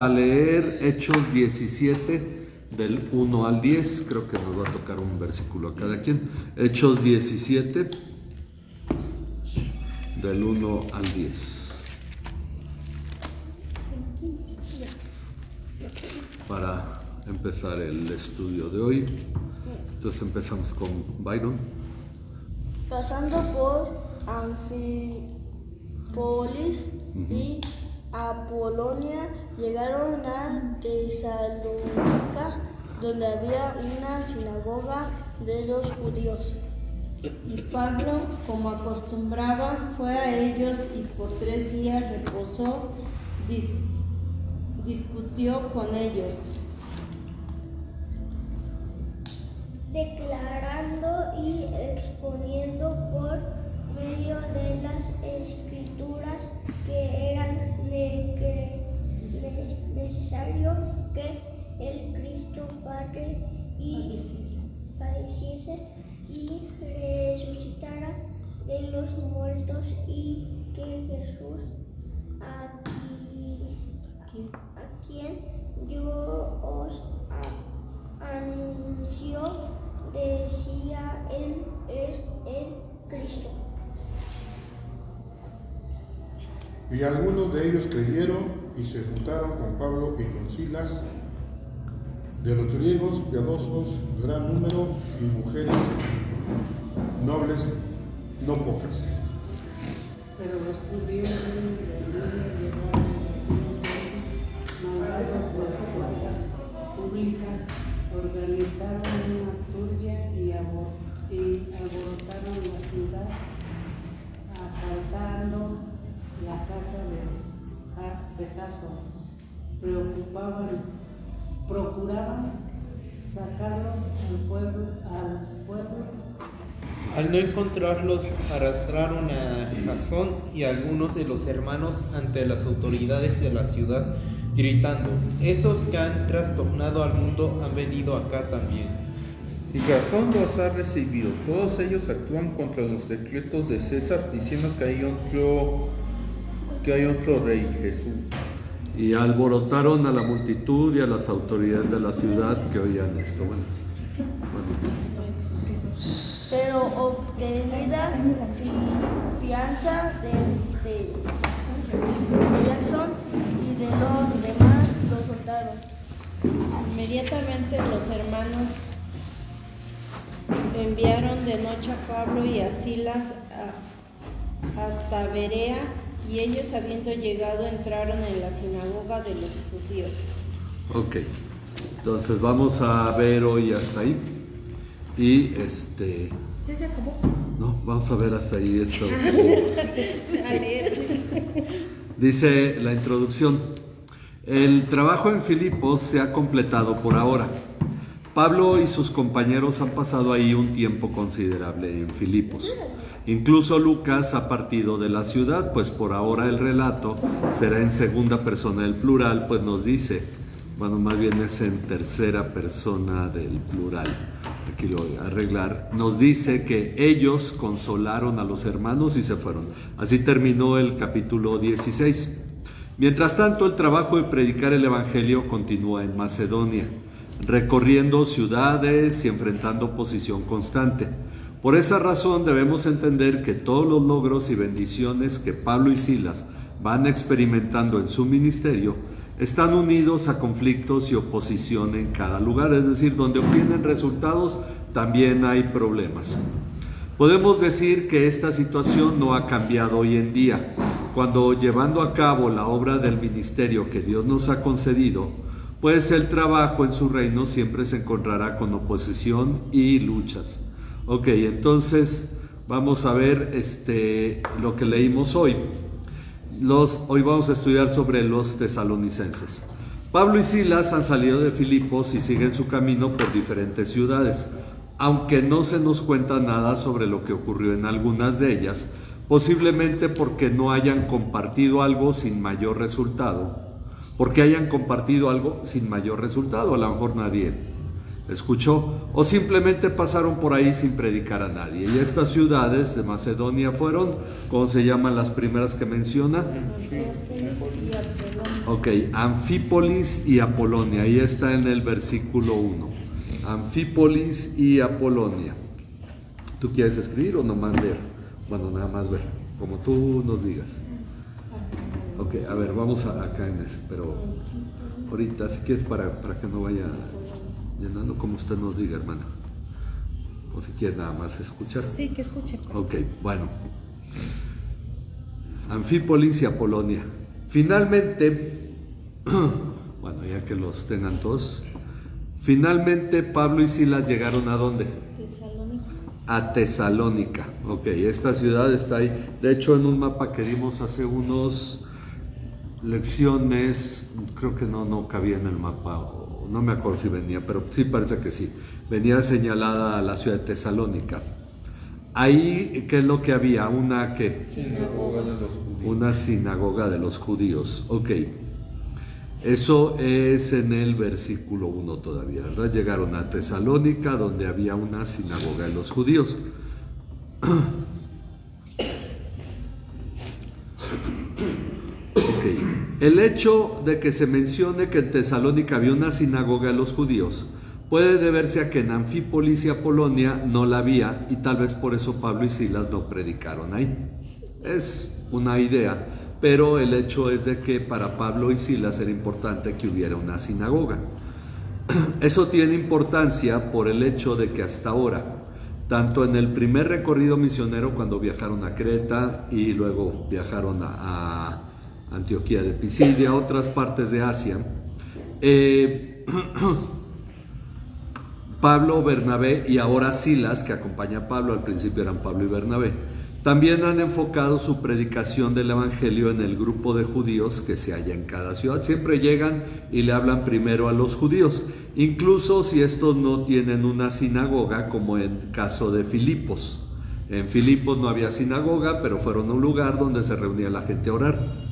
A leer Hechos 17 del 1 al 10, creo que nos va a tocar un versículo a cada quien. Hechos 17 del 1 al 10. Para empezar el estudio de hoy. Entonces empezamos con Byron. Pasando por Anfípolis y Apolonia, llegaron a Tesalónica, donde había una sinagoga de los judíos. Y Pablo, como acostumbraba, fue a ellos y por 3 días reposó, discutió con ellos, declarando y exponiendo por medio de las escrituras que era necesario que el Cristo padeciese y resucitara de los muertos, y que Jesús, a quien Dios anunció, decía Él es el Cristo. Y algunos de ellos creyeron y se juntaron con Pablo y con Silas, de los griegos piadosos, gran número, y mujeres nobles no pocas. Pero los judíos de Lidia llevaron algunos de ellos, mandados de la plaza pública, organizaron una turbia y alborotaron la ciudad, asaltando la casa de Jasón. Procuraban sacarlos al pueblo. Al no encontrarlos, arrastraron a Jasón y a algunos de los hermanos ante las autoridades de la ciudad, gritando: esos que han trastornado al mundo han venido acá también. Y Jasón los ha recibido. Todos ellos actúan contra los decretos de César, diciendo que hay otro rey, Jesús. Y alborotaron a la multitud y a las autoridades de la ciudad que oían esto. Buenos días. Pero obtenida fianza de Jackson y de los demás, lo soltaron. Inmediatamente los hermanos enviaron de noche a Pablo y a Silas hasta Berea, y ellos, habiendo llegado, entraron en la sinagoga de los judíos. Ok, entonces vamos a ver hoy hasta ahí. Y ¿Ya se acabó? no, vamos a ver hasta ahí esto. Dice la introducción: el trabajo en Filipos se ha completado por ahora. Pablo y sus compañeros han pasado ahí un tiempo considerable en Filipos. Incluso Lucas ha partido de la ciudad, pues por ahora el relato será en segunda persona del plural, pues nos dice, bueno, más bien es en tercera persona del plural. Aquí lo voy a arreglar. Nos dice que ellos consolaron a los hermanos y se fueron. Así terminó el capítulo 16. Mientras tanto, el trabajo de predicar el evangelio continúa en Macedonia, recorriendo ciudades y enfrentando oposición constante. Por esa razón debemos entender que todos los logros y bendiciones que Pablo y Silas van experimentando en su ministerio están unidos a conflictos y oposición en cada lugar, es decir, donde obtienen resultados también hay problemas. Podemos decir que esta situación no ha cambiado hoy en día, cuando llevando a cabo la obra del ministerio que Dios nos ha concedido, pues el trabajo en su reino siempre se encontrará con oposición y luchas. Ok, entonces vamos a ver lo que leímos hoy. Hoy vamos a estudiar sobre los tesalonicenses. Pablo y Silas han salido de Filipos y siguen su camino por diferentes ciudades. Aunque no se nos cuenta nada sobre lo que ocurrió en algunas de ellas, posiblemente porque no hayan compartido algo sin mayor resultado. A lo mejor nadie escuchó, o simplemente pasaron por ahí sin predicar a nadie. Y estas ciudades de Macedonia fueron, ¿cómo se llaman las primeras que menciona? Ok, Anfípolis y Apolonia. Ahí está en el versículo 1. Anfípolis y Apolonia. ¿Tú quieres escribir o nomás leer? Bueno, nada más ver, como tú nos digas. Ok, a ver, vamos acá en ese, pero ahorita, si quieres, para que no vaya llenando, como usted nos diga, hermano. O si quieres nada más escuchar. Sí, que escuche. Ok, bueno. Anfípolis y Apolonia. Finalmente, bueno, ya que los tengan todos, finalmente Pablo y Silas llegaron ¿a dónde? A Tesalónica. Ok, esta ciudad está ahí. De hecho, en un mapa que dimos hace unos lecciones, creo que no cabía en el mapa, no me acuerdo si venía, pero sí parece que sí. Venía señalada la ciudad de Tesalónica. Ahí, ¿qué es lo que había? ¿Una qué? Sinagoga de los judíos. Una sinagoga de los judíos. Ok. Eso es en el versículo 1 todavía, ¿verdad? Llegaron a Tesalónica, donde había una sinagoga de los judíos. Ok. El hecho de que se mencione que en Tesalónica había una sinagoga de los judíos puede deberse a que en Anfípolis y Apolonia no la había, y tal vez por eso Pablo y Silas no predicaron ahí. Es una idea, pero el hecho es de que para Pablo y Silas era importante que hubiera una sinagoga. Eso tiene importancia por el hecho de que hasta ahora, tanto en el primer recorrido misionero cuando viajaron a Creta y luego viajaron a Antioquía de Pisidia, otras partes de Asia, Pablo, Bernabé y ahora Silas, que acompaña a Pablo, al principio eran Pablo y Bernabé, también han enfocado su predicación del evangelio en el grupo de judíos que se halla en cada ciudad. Siempre llegan y le hablan primero a los judíos, incluso si estos no tienen una sinagoga, como en caso de Filipos. En Filipos no había sinagoga, pero fueron a un lugar donde se reunía la gente a orar.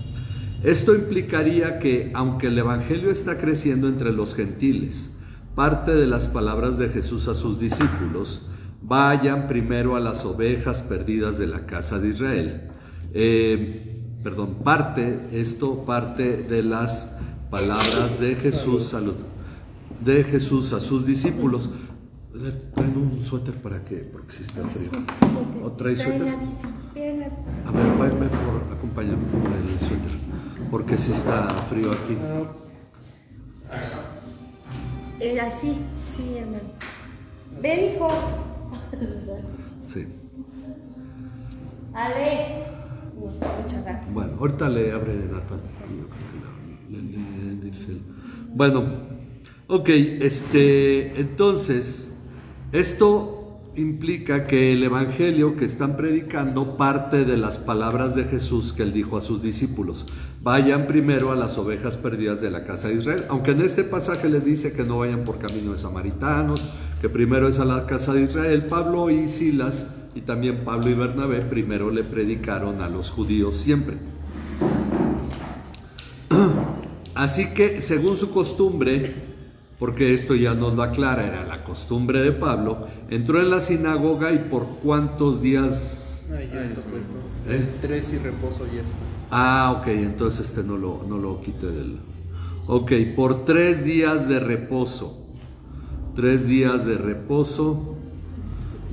Esto implicaría que, aunque el evangelio está creciendo entre los gentiles, parte de las palabras de Jesús a sus discípulos: vayan primero a las ovejas perdidas de la casa de Israel. Parte de las palabras de Jesús a sus discípulos. Le traen un suéter porque si está frío. ¿O trae suéter? A ver, acompáñame con el suéter, porque si está frío aquí. Sí, hermano. Ven, hijo. Sí. Ale. Nos escucha. Bueno, ahorita le abre Nathan. Bueno, ok, entonces, esto implica que el evangelio que están predicando parte de las palabras de Jesús que él dijo a sus discípulos: vayan primero a las ovejas perdidas de la casa de Israel. Aunque en este pasaje les dice que no vayan por camino de samaritanos, que primero es a la casa de Israel, Pablo y Silas, y también Pablo y Bernabé, primero le predicaron a los judíos siempre. Así que, según su costumbre, porque esto ya nos lo aclara, era la costumbre de Pablo, entró en la sinagoga. ¿Y por cuántos días? Ya está puesto. 3 y reposo ya está. Ok, entonces no lo quité del... Ok, por 3 días de reposo. 3 días de reposo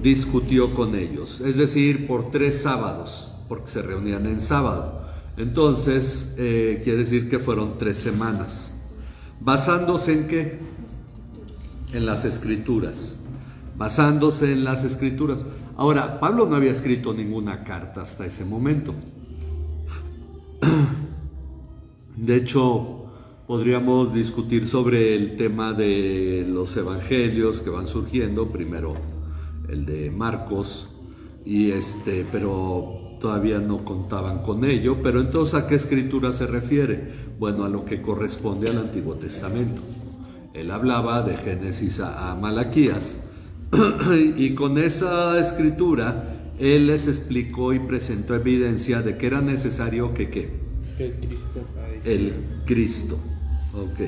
discutió con ellos. Es decir, por 3 sábados, porque se reunían en sábado. Entonces, quiere decir que fueron 3 semanas. ¿Basándose en qué? En las Escrituras. Basándose en las Escrituras. Ahora, Pablo no había escrito ninguna carta hasta ese momento. De hecho, podríamos discutir sobre el tema de los evangelios que van surgiendo. Primero el de Marcos, pero todavía no contaban con ello. Pero entonces, ¿a qué escritura se refiere? Bueno, a lo que corresponde al Antiguo Testamento. Él hablaba de Génesis a Malaquías, y con esa escritura él les explicó y presentó evidencia de que era necesario que ¿qué? El Cristo. Ok.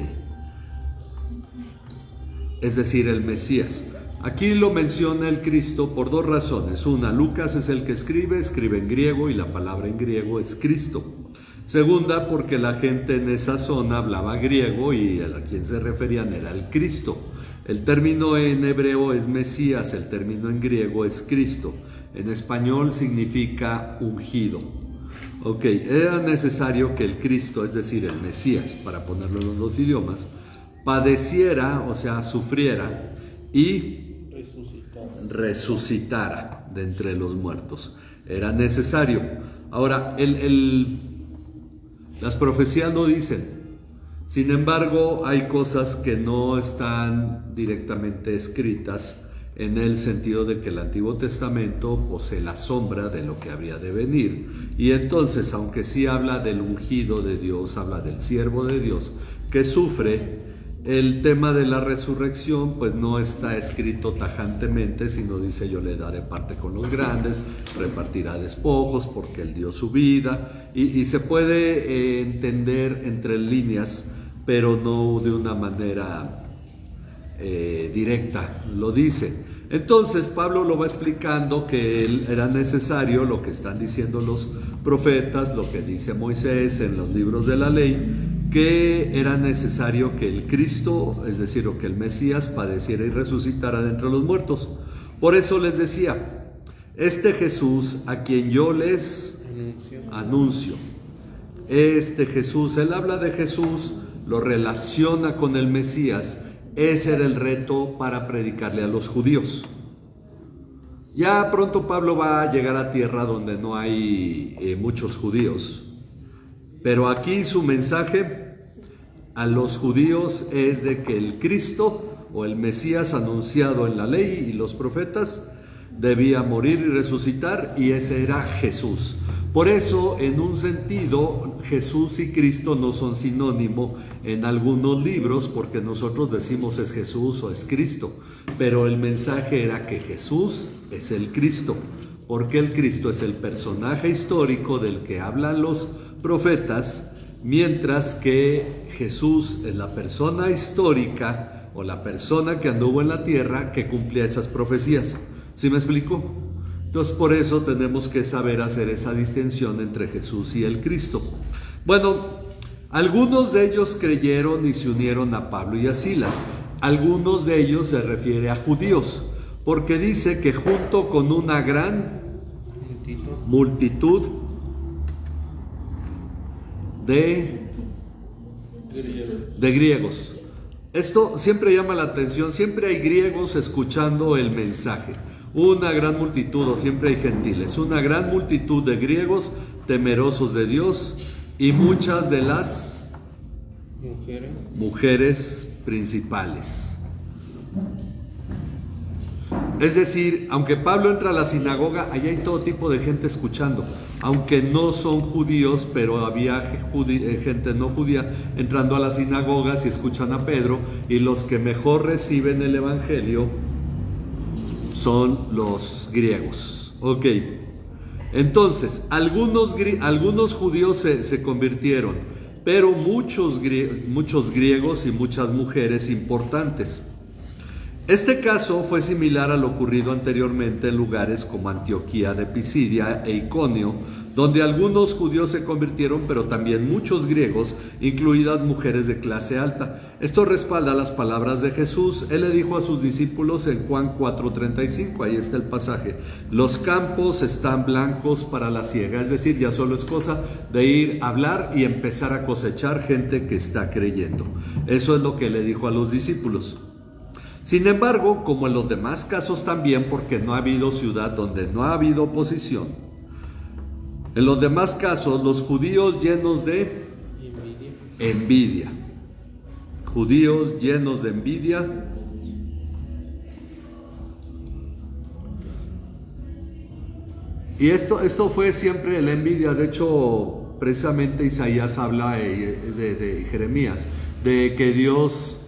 es decir, el Mesías. Aquí lo menciona el Cristo por dos razones. Una, Lucas es el que escribe en griego y la palabra en griego es Cristo. Segunda, porque la gente en esa zona hablaba griego y a quien se referían era el Cristo. El término en hebreo es Mesías, el término en griego es Cristo. En español significa ungido. Ok, era necesario que el Cristo, es decir, el Mesías, para ponerlo en los dos idiomas, padeciera, o sea, sufriera y resucitara de entre los muertos. Era necesario. Ahora, las profecías lo dicen. Sin embargo, hay cosas que no están directamente escritas en el sentido de que el Antiguo Testamento posee la sombra de lo que habría de venir. Y entonces, aunque sí habla del ungido de Dios, habla del siervo de Dios que sufre, el tema de la resurrección pues no está escrito tajantemente, sino dice: yo le daré parte con los grandes, repartirá despojos porque él dio su vida, y se puede entender entre líneas, pero no de una manera directa, lo dice. Entonces Pablo lo va explicando que era necesario lo que están diciendo los profetas, lo que dice Moisés en los libros de la ley, que era necesario que el Cristo, es decir, o que el Mesías padeciera y resucitara de entre los muertos. Por eso les decía, este Jesús a quien yo les anuncio, este Jesús, él habla de Jesús, lo relaciona con el Mesías. Ese era el reto para predicarle a los judíos. Ya pronto Pablo va a llegar a tierra donde no hay muchos judíos, pero aquí su mensaje a los judíos es de que el Cristo o el Mesías anunciado en la ley y los profetas debía morir y resucitar, y ese era Jesús. Por eso, en un sentido, Jesús y Cristo no son sinónimo en algunos libros, porque nosotros decimos es Jesús o es Cristo, pero el mensaje era que Jesús es el Cristo, porque el Cristo es el personaje histórico del que hablan los profetas, mientras que Jesús es la persona histórica o la persona que anduvo en la tierra que cumplía esas profecías. ¿Sí me explico? Entonces, por eso tenemos que saber hacer esa distinción entre Jesús y el Cristo. Bueno, algunos de ellos creyeron y se unieron a Pablo y a Silas. Algunos de ellos se refiere a judíos, porque dice que junto con una gran multitud de griegos. Esto siempre llama la atención, siempre hay griegos escuchando el mensaje. Una gran multitud, o siempre hay gentiles, una gran multitud de griegos temerosos de Dios y muchas de las mujeres principales. Es decir, aunque Pablo entra a la sinagoga, allá hay todo tipo de gente escuchando, aunque no son judíos, pero había gente no judía entrando a las sinagogas y escuchan a Pedro, y los que mejor reciben el evangelio son los griegos. Ok, entonces algunos judíos se convirtieron, pero muchos griegos y muchas mujeres importantes. Este caso fue similar a lo ocurrido anteriormente en lugares como Antioquía de Pisidia e Iconio, donde algunos judíos se convirtieron, pero también muchos griegos, incluidas mujeres de clase alta. Esto respalda las palabras de Jesús. Él le dijo a sus discípulos en Juan 4:35, ahí está el pasaje: los campos están blancos para la siega. Es decir, ya solo es cosa de ir a hablar y empezar a cosechar gente que está creyendo. Eso es lo que le dijo a los discípulos. Sin embargo, como en los demás casos también, porque no ha habido ciudad donde no ha habido oposición, en los demás casos los judíos llenos de envidia, judíos llenos de envidia, y esto fue siempre la envidia. De hecho, precisamente Isaías habla de Jeremías, de que Dios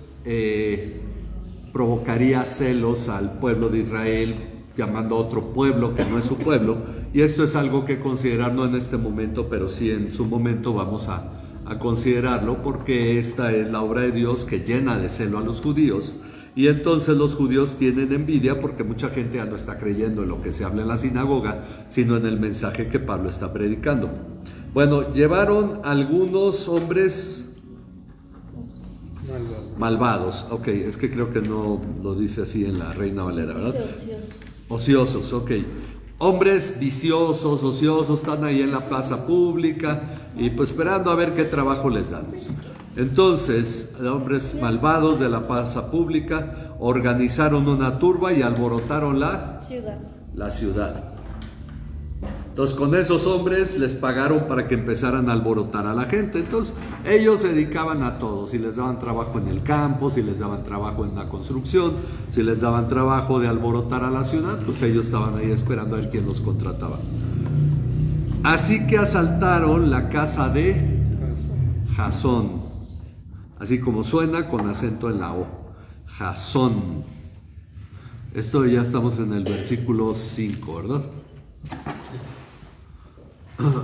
provocaría celos al pueblo de Israel, llamando a otro pueblo que no es su pueblo, y esto es algo que considerar no en este momento, pero sí en su momento vamos a considerarlo, porque esta es la obra de Dios que llena de celo a los judíos, Y entonces los judíos tienen envidia porque mucha gente ya no está creyendo en lo que se habla en la sinagoga, sino en el mensaje que Pablo está predicando. Bueno, llevaron algunos hombres malvados. Ok, es que creo que no lo dice así en la Reina Valera, ¿verdad? Ociosos, ok. Hombres viciosos, ociosos, están ahí en la plaza pública y pues esperando a ver qué trabajo les dan. Entonces, hombres malvados de la plaza pública organizaron una turba y alborotaron la ciudad. Entonces, con esos hombres les pagaron para que empezaran a alborotar a la gente. Entonces, ellos se dedicaban a todo. Si les daban trabajo en el campo, si les daban trabajo en la construcción, si les daban trabajo de alborotar a la ciudad, pues ellos estaban ahí esperando a ver quién los contrataba. Así que asaltaron la casa de Jasón. Así como suena, con acento en la O. Jasón. Esto ya estamos en el versículo 5, ¿verdad?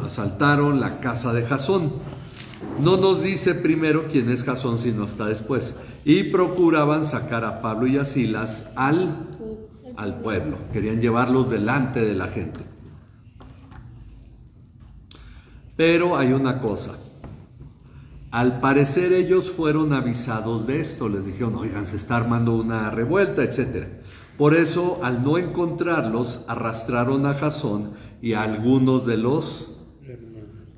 Asaltaron la casa de Jasón. No nos dice primero quién es Jasón, sino hasta después. Y procuraban sacar a Pablo y a Silas al pueblo. Querían llevarlos delante de la gente. Pero hay una cosa. Al parecer ellos fueron avisados de esto. Les dijeron, oigan, se está armando una revuelta, etc. Por eso, al no encontrarlos, arrastraron a Jasón y a algunos de los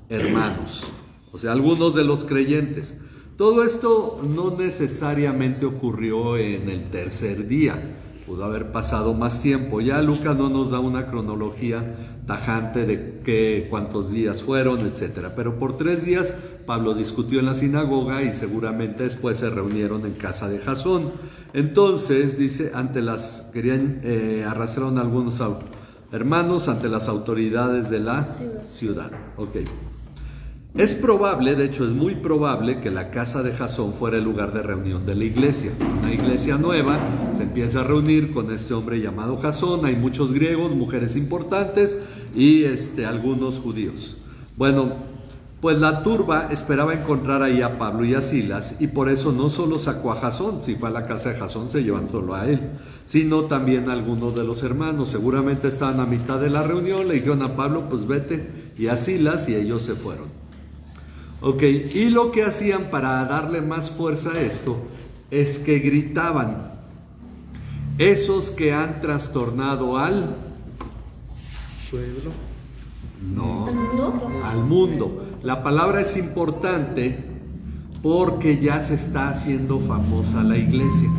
hermanos, o sea, algunos de los creyentes. Todo esto no necesariamente ocurrió en el tercer día, pudo haber pasado más tiempo. Ya Lucas no nos da una cronología tajante de cuántos días fueron, etc. Pero por 3 días Pablo discutió en la sinagoga y seguramente después se reunieron en casa de Jasón. Entonces, dice, querían arrastraron a algunos hermanos ante las autoridades de la ciudad. Ok. Es probable, de hecho es muy probable, que la casa de Jasón fuera el lugar de reunión de la iglesia. Una iglesia nueva se empieza a reunir con este hombre llamado Jasón. Hay muchos griegos, mujeres importantes y algunos judíos. Bueno, pues la turba esperaba encontrar ahí a Pablo y a Silas, y por eso no solo sacó a Jasón. Si fue a la casa de Jasón se llevan solo a él, sino también a algunos de los hermanos. Seguramente estaban a mitad de la reunión, le dijeron a Pablo, pues vete, y a Silas, y ellos se fueron. Ok, y lo que hacían para darle más fuerza a esto es que gritaban: esos que han trastornado al pueblo. No, al mundo. La palabra es importante porque ya se está haciendo famosa la iglesia.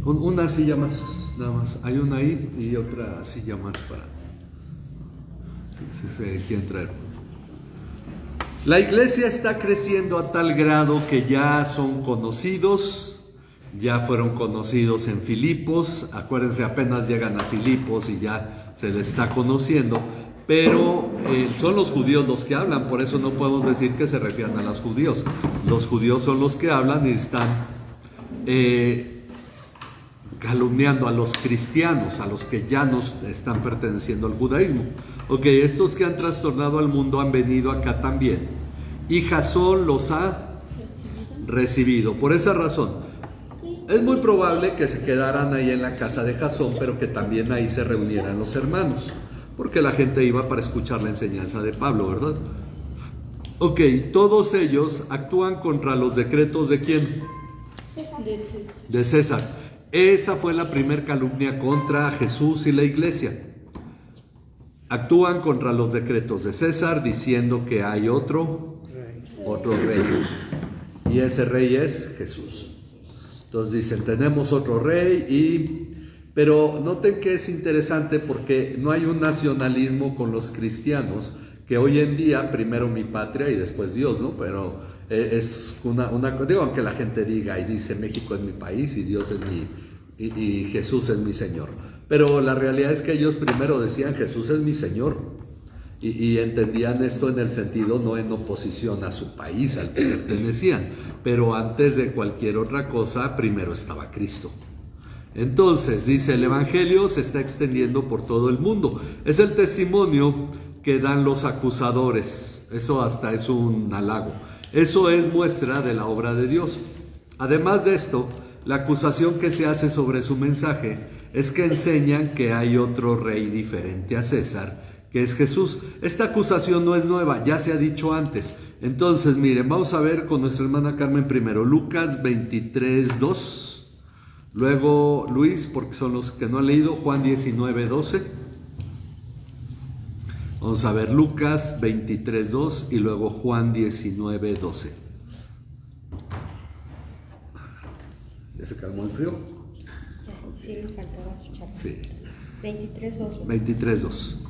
Una silla más, nada más. Hay una ahí y otra silla más para si se quieren traer. La iglesia está creciendo a tal grado que ya son conocidos, ya fueron conocidos en Filipos. Acuérdense, apenas llegan a Filipos y ya se les está conociendo, pero son los judíos los que hablan, por eso no podemos decir que se refieran a los judíos. Los judíos son los que hablan y están calumniando a los cristianos, a los que ya no están perteneciendo al judaísmo. Ok, estos que han trastornado al mundo han venido acá también, y Jasón los ha recibido. Por esa razón, es muy probable que se quedaran ahí en la casa de Jasón, pero que también ahí se reunieran los hermanos, porque la gente iba para escuchar la enseñanza de Pablo, ¿verdad? Ok, todos ellos actúan contra los decretos ¿de quién? De César. Esa fue la primer calumnia contra Jesús y la iglesia. Actúan contra los decretos de César, diciendo que hay otro rey, y ese rey es Jesús. Entonces dicen, tenemos otro rey, pero noten que es interesante porque no hay un nacionalismo con los cristianos, que hoy en día primero mi patria y después Dios, ¿no? Pero es digo, aunque la gente diga y dice México es mi país y Dios es y Jesús es mi Señor, pero la realidad es que ellos primero decían Jesús es mi Señor, y entendían esto en el sentido no en oposición a su país al que pertenecían, pero antes de cualquier otra cosa primero estaba Cristo. Entonces dice, el evangelio se está extendiendo por todo el mundo. Es el testimonio que dan los acusadores. Eso hasta es un halago. Eso es muestra de la obra de Dios. Además de esto, La acusación que se hace sobre su mensaje es que enseñan que hay otro rey diferente a César, que es Jesús. Esta acusación no es nueva, ya se ha dicho antes. Entonces, miren, vamos a ver con nuestra hermana Carmen primero, Lucas 23:2. Luego Luis, porque son los que no han leído, Juan 19:12. Vamos a ver Lucas 23:2 y luego Juan 19:12. ¿Ya se calmó el frío? Ya, sí le faltaba su charla. Sí. 23:2. 23:2.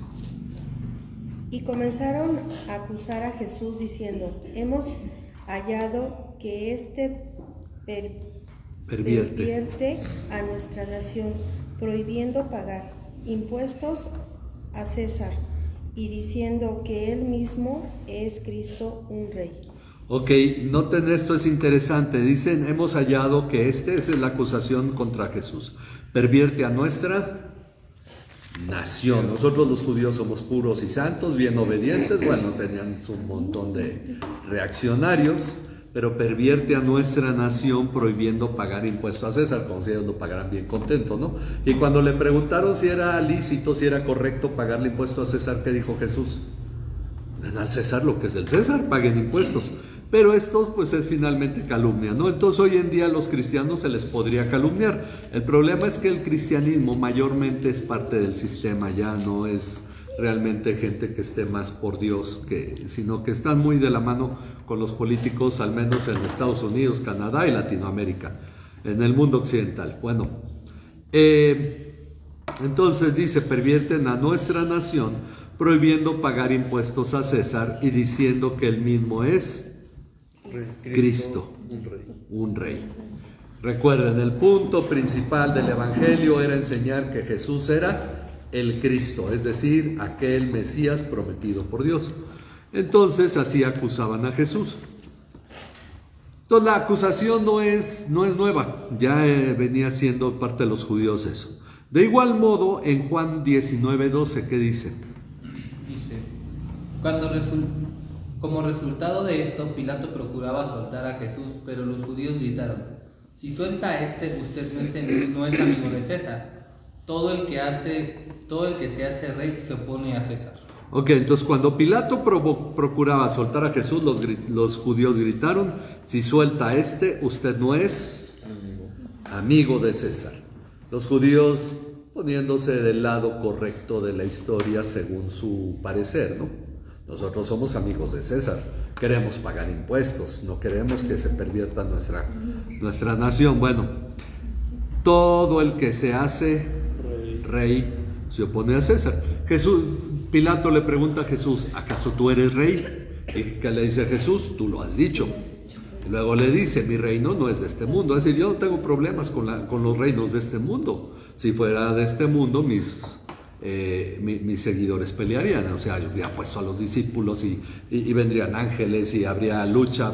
Y comenzaron a acusar a Jesús diciendo: hemos hallado que pervierte a nuestra nación, prohibiendo pagar impuestos a César y diciendo que él mismo es Cristo, un rey. Ok, noten esto, es interesante. Dicen, hemos hallado que esa es la acusación contra Jesús. Pervierte a nuestra nación. Nosotros los judíos somos puros y santos, bien obedientes. Bueno, tenían un montón de reaccionarios, pero pervierte a nuestra nación prohibiendo pagar impuesto a César, como si ellos lo pagaran bien contento, ¿no? Y cuando le preguntaron si era lícito, si era correcto pagarle impuesto a César, ¿qué dijo Jesús? Den al César lo que es del César, paguen impuestos. Pero esto pues es finalmente calumnia, ¿no? Entonces hoy en día a los cristianos se les podría calumniar. El problema es que el cristianismo mayormente es parte del sistema, ya no es realmente gente que esté más por Dios, sino que están muy de la mano con los políticos, al menos en Estados Unidos, Canadá y Latinoamérica, en el mundo occidental. Bueno, entonces dice, pervierten a nuestra nación, prohibiendo pagar impuestos a César y diciendo que él mismo es Cristo, un rey. Recuerden, el punto principal del Evangelio era enseñar que Jesús era el Cristo, es decir, aquel Mesías prometido por Dios. Entonces así acusaban a Jesús. Entonces la acusación no es nueva, ya venía siendo parte de los judíos eso. De igual modo, en Juan 19:12, ¿qué dice? Dice, como resultado de esto, Pilato procuraba soltar a Jesús, pero los judíos gritaron: si suelta a este, usted no es amigo de César. Todo el que se hace rey se opone a César. Ok, entonces cuando Pilato procuraba soltar a Jesús, los judíos gritaron: si suelta a este, usted no es amigo de César. Los judíos poniéndose del lado correcto de la historia según su parecer, ¿no? Nosotros somos amigos de César, queremos pagar impuestos, no queremos que se pervierta nuestra nación. Bueno, todo el que se hace rey se opone a César. Pilato le pregunta a Jesús: ¿acaso tú eres rey? Y que le dice a Jesús: tú lo has dicho. Y luego le dice: mi reino no es de este mundo. Es decir, yo no tengo problemas con los reinos de este mundo. Si fuera de este mundo, mis seguidores pelearían. O sea, yo hubiera puesto a los discípulos y vendrían ángeles y habría lucha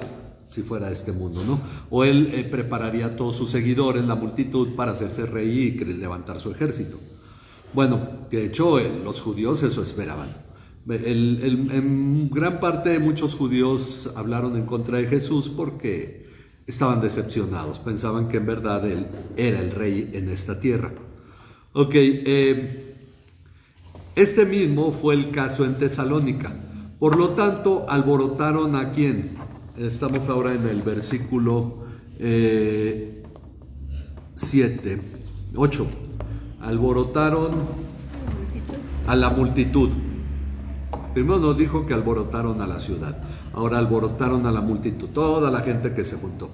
si fuera de este mundo, ¿no? O él prepararía a todos sus seguidores, la multitud, para hacerse rey y levantar su ejército. Bueno, de hecho los judíos eso esperaban. En gran parte muchos judíos hablaron en contra de Jesús porque estaban decepcionados, pensaban que en verdad él era el rey en esta tierra. Ok, este mismo fue el caso en Tesalónica. Por lo tanto, alborotaron ¿a quién? Estamos ahora en el versículo 8. Alborotaron a la multitud. Primero nos dijo que alborotaron a la ciudad. Ahora alborotaron a la multitud, toda la gente que se juntó.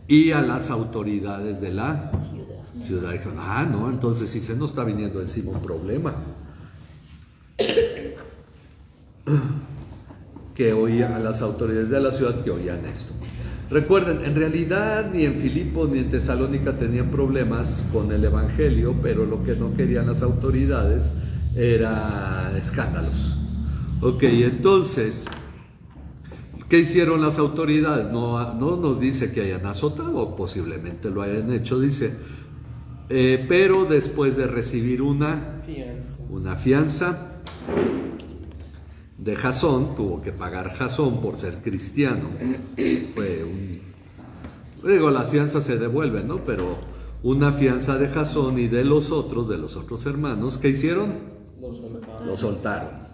Y a las autoridades de la ciudad. Dijeron: no, entonces sí se nos está viniendo encima un problema. Que oían a las autoridades de la ciudad que oían esto. Recuerden, en realidad ni en Filipos ni en Tesalónica tenían problemas con el Evangelio, pero lo que no querían las autoridades era escándalos. Ok, entonces, ¿qué hicieron las autoridades? No nos dice que hayan azotado, posiblemente lo hayan hecho, dice, pero después de recibir una fianza de Jasón, tuvo que pagar Jasón por ser cristiano. Fue Digo, las fianzas se devuelven, ¿no? Pero una fianza de Jasón y de los otros hermanos, ¿qué hicieron? Lo soltaron.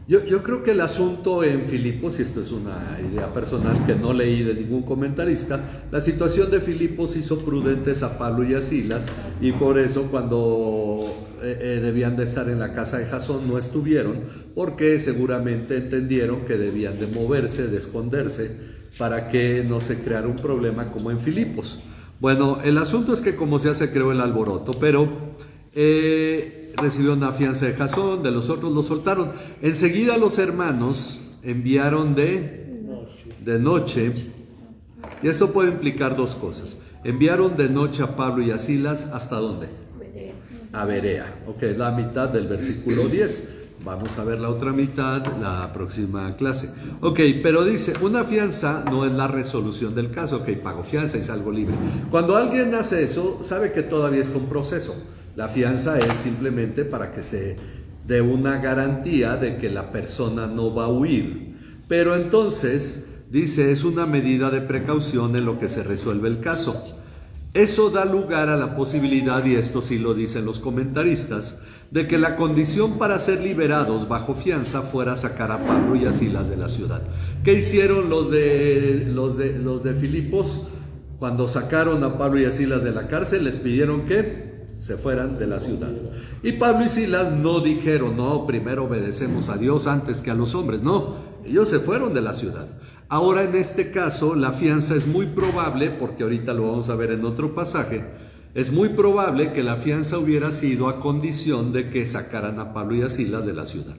Yo creo que el asunto en Filipos, y esto es una idea personal que no leí de ningún comentarista, la situación de Filipos hizo prudentes a Pablo y a Silas, y por eso cuando debían de estar en la casa de Jasón no estuvieron, porque seguramente entendieron que debían de moverse, de esconderse, para que no se creara un problema como en Filipos. Bueno, el asunto es que como se creó el alboroto, pero recibió una fianza de Jasón, de los otros lo soltaron. Enseguida los hermanos enviaron de noche, y esto puede implicar dos cosas. Enviaron de noche a Pablo y a Silas, ¿hasta dónde? A Berea. Ok, la mitad del versículo 10. Vamos a ver la otra mitad la próxima clase. Ok, pero dice, una fianza no es la resolución del caso. Ok, pago fianza y salgo libre. Cuando alguien hace eso, sabe que todavía está un proceso. La fianza es simplemente para que se dé una garantía de que la persona no va a huir. Pero entonces, dice, es una medida de precaución en lo que se resuelve el caso. Eso da lugar a la posibilidad, y esto sí lo dicen los comentaristas, de que la condición para ser liberados bajo fianza fuera sacar a Pablo y a Silas de la ciudad. ¿Qué hicieron los de Filipos? Cuando sacaron a Pablo y a Silas de la cárcel, les pidieron que se fueran de la ciudad. Y Pablo y Silas no dijeron, no, primero obedecemos a Dios antes que a los hombres. No, ellos se fueron de la ciudad. Ahora en este caso la fianza es muy probable, porque ahorita lo vamos a ver en otro pasaje, es muy probable que la fianza hubiera sido a condición de que sacaran a Pablo y a Silas de la ciudad.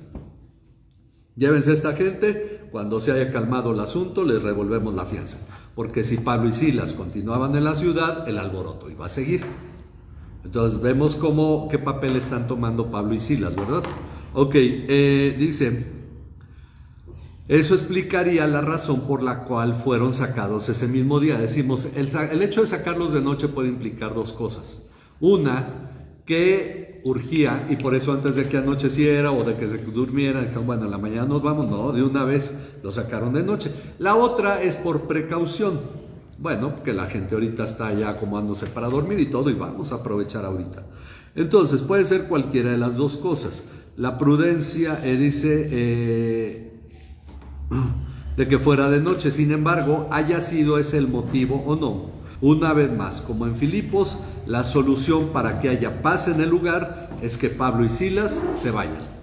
Llévense a esta gente, cuando se haya calmado el asunto les revolvemos la fianza, porque si Pablo y Silas continuaban en la ciudad, el alboroto iba a seguir. Entonces vemos qué papel están tomando Pablo y Silas, ¿verdad? Ok, dice, eso explicaría la razón por la cual fueron sacados ese mismo día. Decimos, el hecho de sacarlos de noche puede implicar dos cosas. Una, que urgía, y por eso antes de que anocheciera o de que se durmiera, dijeron, bueno, en la mañana nos vamos. No, de una vez lo sacaron de noche. La otra es por precaución. Bueno, que la gente ahorita está ya acomodándose para dormir y todo, y vamos a aprovechar ahorita. Entonces, puede ser cualquiera de las dos cosas. La prudencia dice de que fuera de noche, sin embargo, haya sido ese el motivo o no. Una vez más, como en Filipos, la solución para que haya paz en el lugar es que Pablo y Silas se vayan.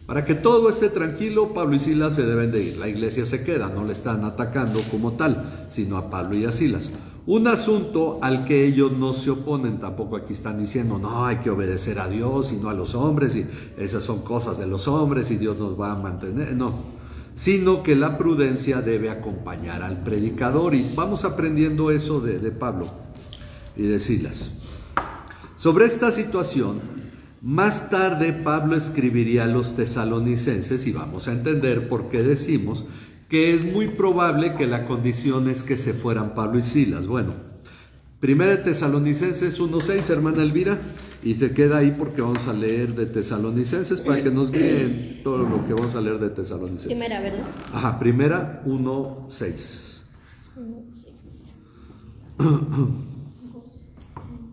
Para que todo esté tranquilo, Pablo y Silas se deben de ir. La iglesia se queda, no le están atacando como tal, sino a Pablo y a Silas. Un asunto al que ellos no se oponen, tampoco aquí están diciendo, no, hay que obedecer a Dios y no a los hombres, y esas son cosas de los hombres y Dios nos va a mantener, no. Sino que la prudencia debe acompañar al predicador, y vamos aprendiendo eso de Pablo y de Silas. Sobre esta situación, más tarde Pablo escribiría a los tesalonicenses, y vamos a entender por qué decimos que es muy probable que la condición es que se fueran Pablo y Silas. Bueno, 1 Tesalonicenses 1:6, hermana Elvira, y se queda ahí porque vamos a leer de Tesalonicenses para que nos guíen todo lo que vamos a leer de Tesalonicenses. Primera, ¿verdad? Ajá, 1:6.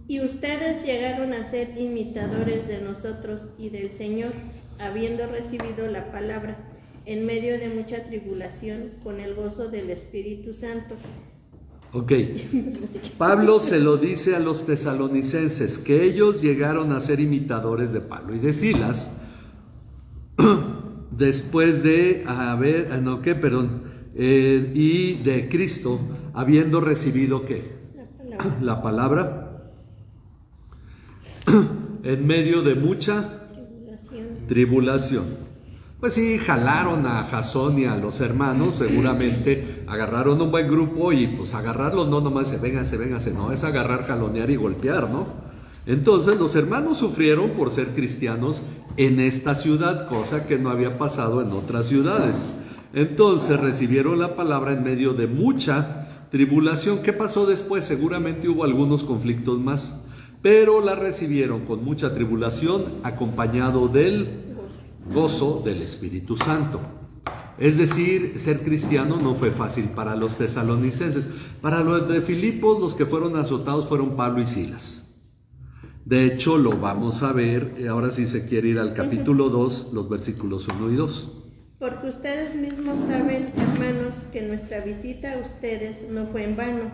Y ustedes llegaron a ser imitadores de nosotros y del Señor, habiendo recibido la palabra en medio de mucha tribulación, con el gozo del Espíritu Santo. Ok, Pablo se lo dice a los tesalonicenses, que ellos llegaron a ser imitadores de Pablo y de Silas, después de y de Cristo, habiendo recibido ¿qué? La palabra. En medio de mucha tribulación. Pues sí, jalaron a Jasón y a los hermanos, seguramente agarraron un buen grupo, y pues agarrarlos no nomás vénganse, no, es agarrar, jalonear y golpear, ¿no? Entonces los hermanos sufrieron por ser cristianos en esta ciudad, cosa que no había pasado en otras ciudades. Entonces recibieron la palabra en medio de mucha tribulación. ¿Qué pasó después? Seguramente hubo algunos conflictos más, pero la recibieron con mucha tribulación, acompañado del gozo del Espíritu Santo. Es decir, ser cristiano no fue fácil para los tesalonicenses. Para los de Filipos, los que fueron azotados fueron Pablo y Silas. De hecho, lo vamos a ver, ahora si se quiere ir al capítulo 2, los versículos 1 y 2. Porque ustedes mismos saben, hermanos, que nuestra visita a ustedes no fue en vano,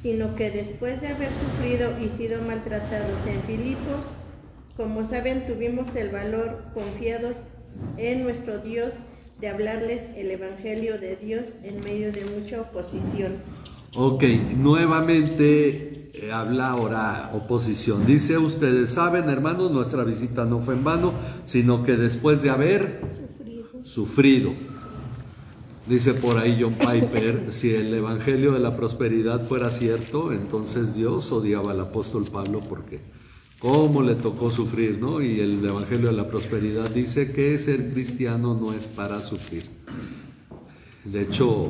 sino que después de haber sufrido y sido maltratados en Filipos, como saben, tuvimos el valor, confiados en nuestro Dios, de hablarles el Evangelio de Dios en medio de mucha oposición. Ok, nuevamente habla ahora oposición. Dice, ustedes saben, hermanos, nuestra visita no fue en vano, sino que después de haber sufrido. Dice por ahí John Piper, si el Evangelio de la prosperidad fuera cierto, entonces Dios odiaba al apóstol Pablo porque cómo le tocó sufrir, ¿no? Y el Evangelio de la prosperidad dice que ser cristiano no es para sufrir. De hecho,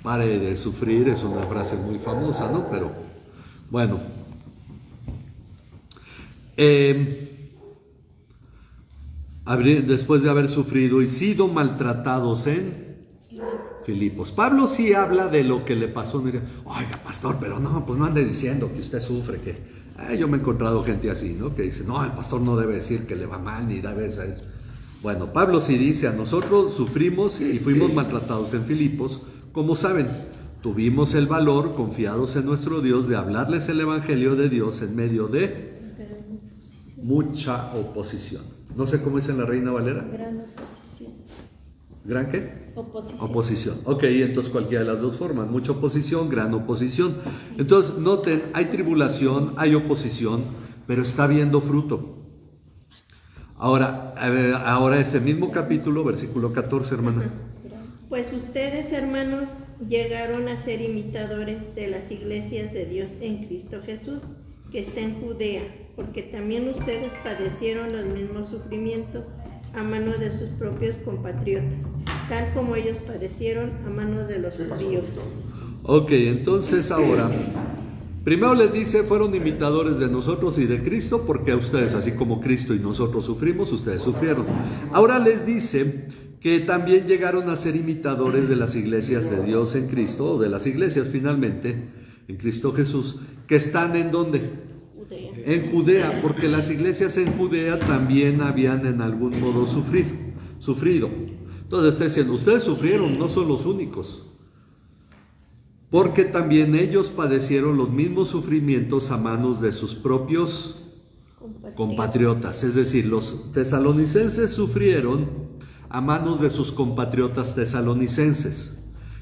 pare de sufrir es una frase muy famosa, ¿no? Pero bueno. Después de haber sufrido y sido maltratados en Filipos. Pablo sí habla de lo que le pasó. Oiga, pastor, pero no, pues no ande diciendo que usted sufre, que yo me he encontrado gente así, ¿no? Que dice, no, el pastor no debe decir que le va mal ni debe ser. Bueno, Pablo sí dice, a nosotros sufrimos y fuimos maltratados en Filipos, como saben, tuvimos el valor, confiados en nuestro Dios, de hablarles el Evangelio de Dios en medio de mucha oposición. No sé cómo dice en la Reina Valera. Gran oposición. ¿Gran qué? Oposición. Oposición. Ok, entonces cualquiera de las dos formas. Mucha oposición, gran oposición. Entonces, noten, hay tribulación, hay oposición, pero está habiendo fruto. Ahora este mismo capítulo, versículo 14, hermana. Pues ustedes, hermanos, llegaron a ser imitadores de las iglesias de Dios en Cristo Jesús, que está en Judea, porque también ustedes padecieron los mismos sufrimientos a mano de sus propios compatriotas, tal como ellos padecieron a manos de los judíos. Ok, entonces ahora, primero les dice, fueron imitadores de nosotros y de Cristo, porque a ustedes, así como Cristo y nosotros sufrimos, ustedes sufrieron. Ahora les dice que también llegaron a ser imitadores de las iglesias de Dios en Cristo, o de las iglesias finalmente, en Cristo Jesús, que están ¿en dónde? Judea. En Judea, porque las iglesias en Judea también habían en algún modo sufrido. Entonces está diciendo, ustedes sufrieron, no son los únicos, porque también ellos padecieron los mismos sufrimientos a manos de sus propios compatriotas. Es decir, los tesalonicenses sufrieron a manos de sus compatriotas tesalonicenses,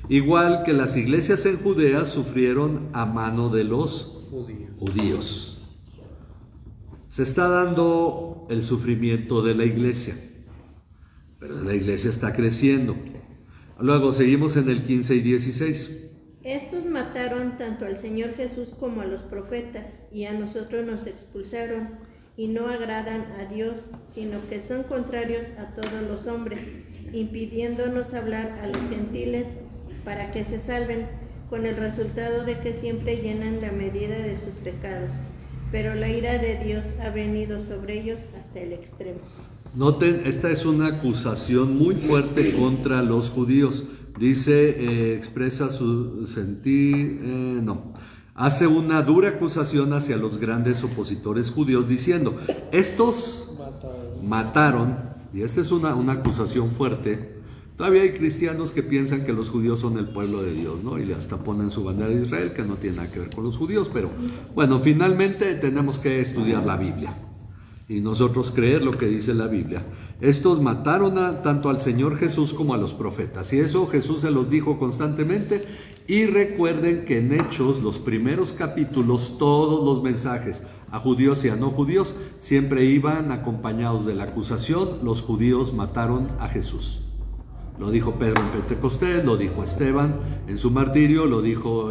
igual que las iglesias en Judea sufrieron a mano de los judíos. Se está dando el sufrimiento de la iglesia, pero la iglesia está creciendo. Luego seguimos en el 15 y 16. Estos mataron tanto al Señor Jesús como a los profetas, y a nosotros nos expulsaron, y no agradan a Dios, sino que son contrarios a todos los hombres, impidiéndonos hablar a los gentiles para que se salven, con el resultado de que siempre llenan la medida de sus pecados. Pero la ira de Dios ha venido sobre ellos hasta el extremo. Noten, esta es una acusación muy fuerte contra los judíos. Dice, expresa su sentir, hace una dura acusación hacia los grandes opositores judíos, diciendo, estos mataron, y esta es una acusación fuerte. Todavía hay cristianos que piensan que los judíos son el pueblo de Dios, ¿no? Y hasta ponen su bandera de Israel, que no tiene nada que ver con los judíos, pero bueno, finalmente tenemos que estudiar la Biblia y nosotros creer lo que dice la Biblia. Estos mataron tanto al Señor Jesús como a los profetas, y eso Jesús se los dijo constantemente. Y recuerden que en Hechos, los primeros capítulos, todos los mensajes a judíos y a no judíos siempre iban acompañados de la acusación: los judíos mataron a Jesús. Lo dijo Pedro en Pentecostés, lo dijo Esteban en su martirio, lo dijo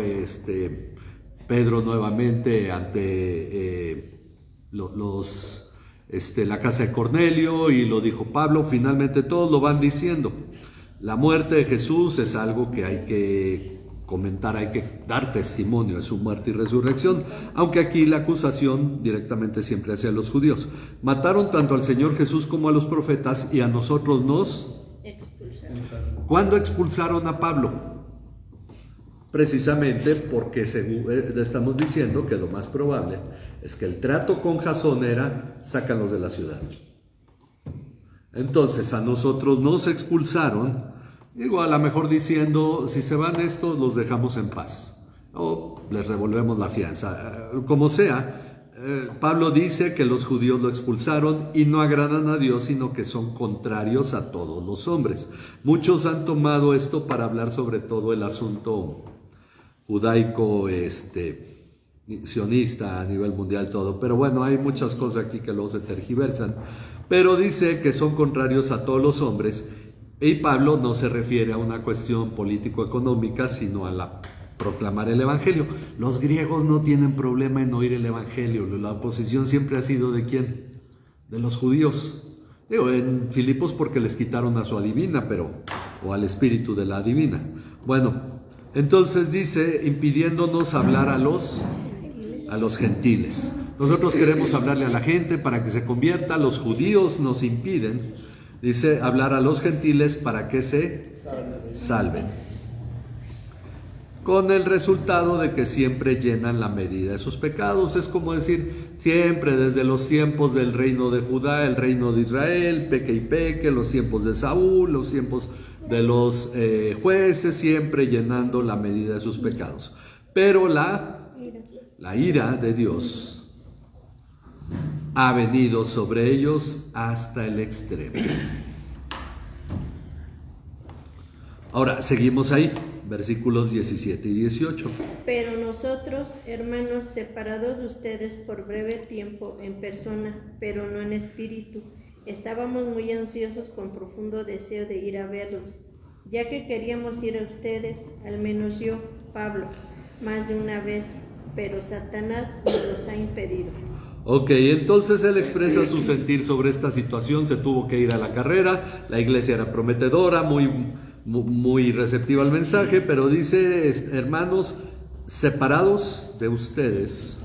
Pedro nuevamente ante la casa de Cornelio, y lo dijo Pablo. Finalmente todos lo van diciendo. La muerte de Jesús es algo que hay que comentar, hay que dar testimonio de su muerte y resurrección, aunque aquí la acusación directamente siempre hacia los judíos. Mataron tanto al Señor Jesús como a los profetas, y a nosotros nos... ¿Cuándo expulsaron a Pablo? Precisamente porque estamos diciendo que lo más probable es que el trato con Jasón era sácalos de la ciudad. Entonces a nosotros nos expulsaron, digo, a lo mejor diciendo, si se van estos los dejamos en paz o les revolvemos la fianza, como sea. Pablo dice que los judíos lo expulsaron y no agradan a Dios, sino que son contrarios a todos los hombres. Muchos han tomado esto para hablar sobre todo el asunto judaico, sionista a nivel mundial, todo. Pero bueno, hay muchas cosas aquí que luego se tergiversan. Pero dice que son contrarios a todos los hombres, y Pablo no se refiere a una cuestión político-económica, sino a la proclamar el evangelio. Los griegos no tienen problema en oír el evangelio. La oposición siempre ha sido ¿de quién? De los judíos. Digo, en Filipos porque les quitaron a su adivina, o al espíritu de la adivina. Bueno, entonces dice, impidiéndonos hablar a los gentiles. Nosotros queremos hablarle a la gente para que se convierta. Los judíos nos impiden, dice, hablar a los gentiles para que se salven. Con el resultado de que siempre llenan la medida de sus pecados. Es como decir, siempre desde los tiempos del reino de Judá, el reino de Israel, peque y peque, los tiempos de Saúl, los tiempos de los jueces, siempre llenando la medida de sus pecados. Pero la ira de Dios ha venido sobre ellos hasta el extremo. Ahora, seguimos ahí, versículos 17 y 18. Pero nosotros, hermanos, separados de ustedes por breve tiempo en persona, pero no en espíritu, estábamos muy ansiosos con profundo deseo de ir a verlos, ya que queríamos ir a ustedes, al menos yo, Pablo, más de una vez, pero Satanás nos los ha impedido. Ok, entonces él expresa su sentir sobre esta situación. Se tuvo que ir a la carrera, la iglesia era prometedora, muy receptiva al mensaje, pero dice, hermanos, separados de ustedes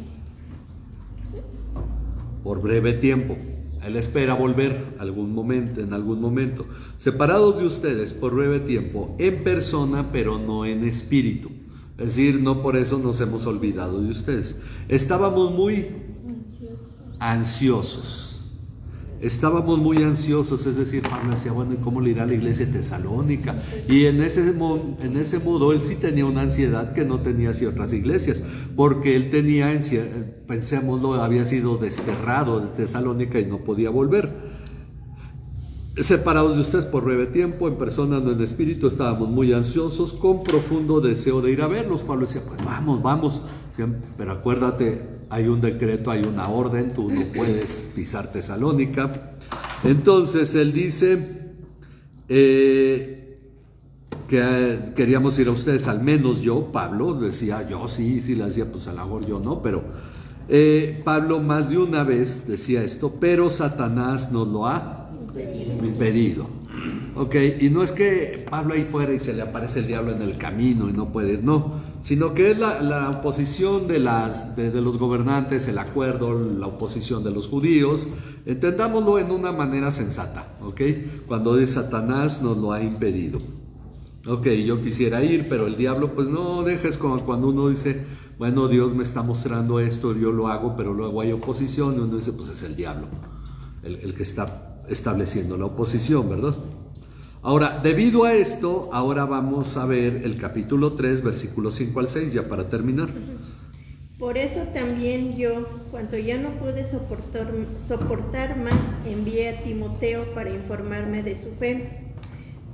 por breve tiempo. Él espera volver en algún momento. Separados de ustedes por breve tiempo, en persona, pero no en espíritu. Es decir, no por eso nos hemos olvidado de ustedes. Estábamos muy ansiosos. Estábamos muy ansiosos, es decir, Pablo decía, bueno, ¿y cómo le irá a la iglesia de Tesalónica? Y en ese modo él sí tenía una ansiedad que no tenía hacia otras iglesias, porque él tenía, pensémoslo, había sido desterrado de Tesalónica y no podía volver. Separados de ustedes por breve tiempo, en persona, no en espíritu, estábamos muy ansiosos, con profundo deseo de ir a verlos. Pablo decía, pues vamos, pero acuérdate, hay un decreto, hay una orden, tú no puedes pisar Tesalónica. Entonces él dice que queríamos ir a ustedes, al menos yo, Pablo, decía yo sí le decía, pues a lo mejor yo no, pero Pablo más de una vez decía esto, pero Satanás nos lo ha impedido. Ok, y no es que Pablo ahí fuera y se le aparece el diablo en el camino y no puede ir, no, sino que es la oposición de los gobernantes, el acuerdo, la oposición de los judíos. Entendámoslo en una manera sensata, ok, cuando de Satanás nos lo ha impedido. Ok, yo quisiera ir, pero el diablo, pues no dejes, como cuando uno dice, bueno, Dios me está mostrando esto, yo lo hago, pero luego hay oposición, y uno dice, pues es el diablo, el que está estableciendo la oposición, ¿verdad? Ahora, debido a esto, ahora vamos a ver el capítulo 3, versículos 5 al 6, ya para terminar. Por eso también yo, cuando ya no pude soportar más, envié a Timoteo para informarme de su fe,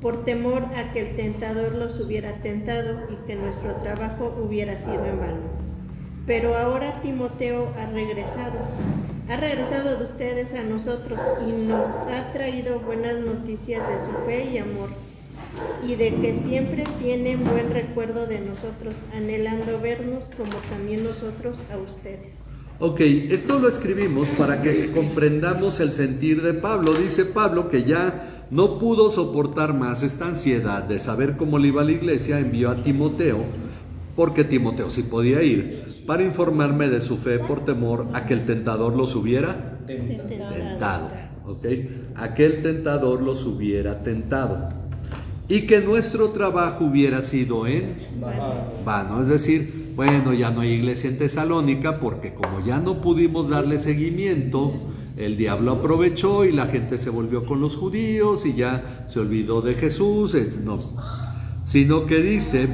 por temor a que el tentador los hubiera tentado y que nuestro trabajo hubiera sido en vano. Pero ahora Timoteo ha regresado de ustedes a nosotros y nos ha traído buenas noticias de su fe y amor, y de que siempre tienen buen recuerdo de nosotros, anhelando vernos como también nosotros a ustedes. Ok, esto lo escribimos para que comprendamos el sentir de Pablo. Dice Pablo que ya no pudo soportar más esta ansiedad de saber cómo le iba a la iglesia, envió a Timoteo, porque Timoteo sí podía ir, para informarme de su fe por temor a que el tentador los hubiera tentado. ¿Ok? A que el tentador los hubiera tentado. y que nuestro trabajo hubiera sido en vano. Es decir, bueno, ya no hay iglesia en Tesalónica porque como ya no pudimos darle seguimiento, el diablo aprovechó y la gente se volvió con los judíos y ya se olvidó de Jesús. No, sino que dice: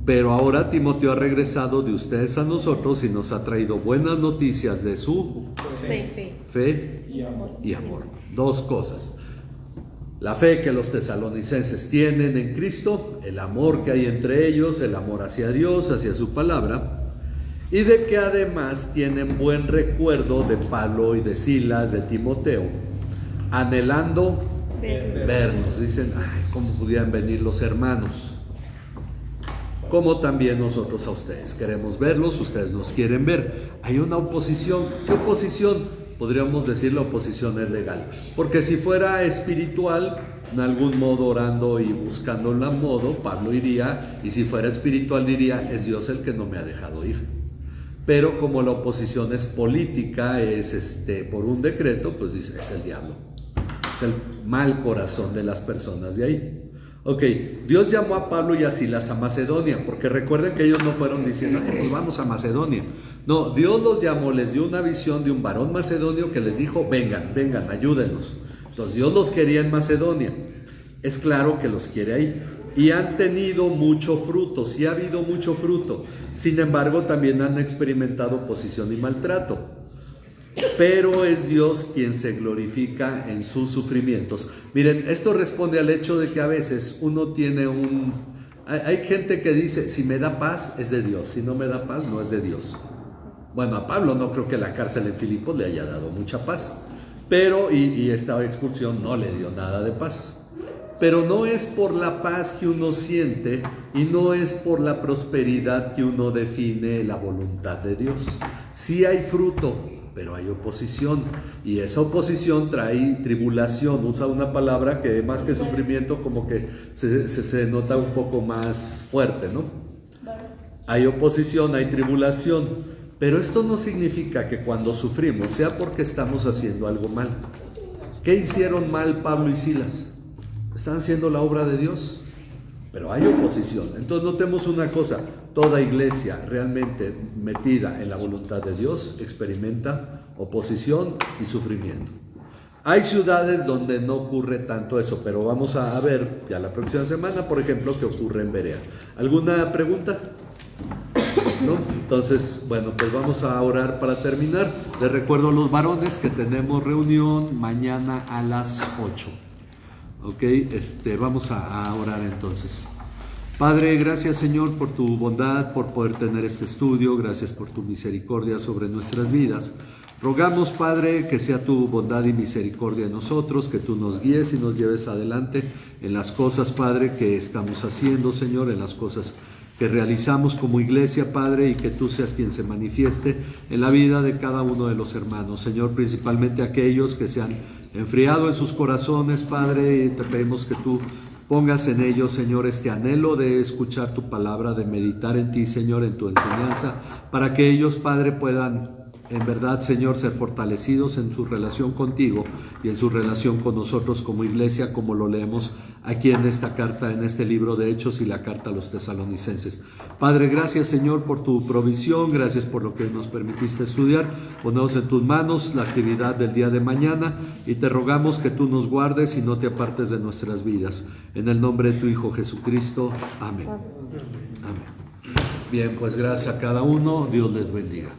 pero ahora Timoteo ha regresado de ustedes a nosotros y nos ha traído buenas noticias de su fe y amor. Dos cosas: la fe que los tesalonicenses tienen en Cristo, el amor que hay entre ellos, el amor hacia Dios, hacia su palabra, y de que además tienen buen recuerdo de Pablo y de Silas, de Timoteo, anhelando vernos. Dicen: ay, ¿cómo pudieran venir los hermanos? Como también nosotros a ustedes queremos verlos, ustedes nos quieren ver. Hay una oposición. ¿Qué oposición? Podríamos decir la oposición es legal, porque si fuera espiritual, en algún modo orando y buscando el modo, Pablo iría, y si fuera espiritual diría: es Dios el que no me ha dejado ir. Pero como la oposición es política, es por un decreto, pues dice: es el diablo, es el mal corazón de las personas de ahí. Ok, Dios llamó a Pablo y a Silas a Macedonia, porque recuerden que ellos no fueron diciendo: pues vamos a Macedonia. No, Dios los llamó, les dio una visión de un varón macedonio que les dijo: vengan, ayúdenos. Entonces Dios los quería en Macedonia. Es claro que los quiere ahí. Y han tenido mucho fruto, sí ha habido mucho fruto. Sin embargo, también han experimentado oposición y maltrato. Pero es Dios quien se glorifica en sus sufrimientos. Miren, esto responde al hecho de que a veces uno tiene hay gente que dice: si me da paz es de Dios, si no me da paz no es de Dios. Bueno, a Pablo no creo que la cárcel en Filipos le haya dado mucha paz, pero y esta expulsión no le dio nada de paz. Pero no es por la paz que uno siente y no es por la prosperidad que uno define la voluntad de Dios. Sí hay fruto, pero hay oposición, y esa oposición trae tribulación. Usa una palabra que más que sufrimiento como que se nota un poco más fuerte, ¿no? Hay oposición, hay tribulación, pero esto no significa que cuando sufrimos sea porque estamos haciendo algo mal. ¿Qué hicieron mal Pablo y Silas? Están haciendo la obra de Dios, pero hay oposición. Entonces notemos una cosa: toda iglesia realmente metida en la voluntad de Dios experimenta oposición y sufrimiento. Hay ciudades donde no ocurre tanto eso, pero vamos a ver ya la próxima semana, por ejemplo, qué ocurre en Berea. ¿Alguna pregunta? ¿No? Entonces, bueno, pues vamos a orar para terminar. Les recuerdo a los varones que tenemos reunión mañana a las 8. Ok, vamos a orar entonces. Padre, gracias Señor por tu bondad, por poder tener este estudio. Gracias por tu misericordia sobre nuestras vidas. Rogamos, Padre, que sea tu bondad y misericordia en nosotros, que tú nos guíes y nos lleves adelante en las cosas, Padre, que estamos haciendo, Señor, en las cosas que realizamos como iglesia, Padre, y que tú seas quien se manifieste en la vida de cada uno de los hermanos, Señor, principalmente aquellos que se han enfriado en sus corazones, Padre, y te pedimos que tú pongas en ellos, Señor, este anhelo de escuchar tu palabra, de meditar en ti, Señor, en tu enseñanza, para que ellos, Padre, puedan en verdad, Señor, ser fortalecidos en su relación contigo y en su relación con nosotros como iglesia, como lo leemos aquí en esta carta, en este libro de Hechos y la carta a los tesalonicenses. Padre, gracias, Señor, por tu provisión, gracias por lo que nos permitiste estudiar. Ponemos en tus manos la actividad del día de mañana y te rogamos que tú nos guardes y no te apartes de nuestras vidas. En el nombre de tu Hijo Jesucristo. Amén. Amén. Bien, pues gracias a cada uno. Dios les bendiga.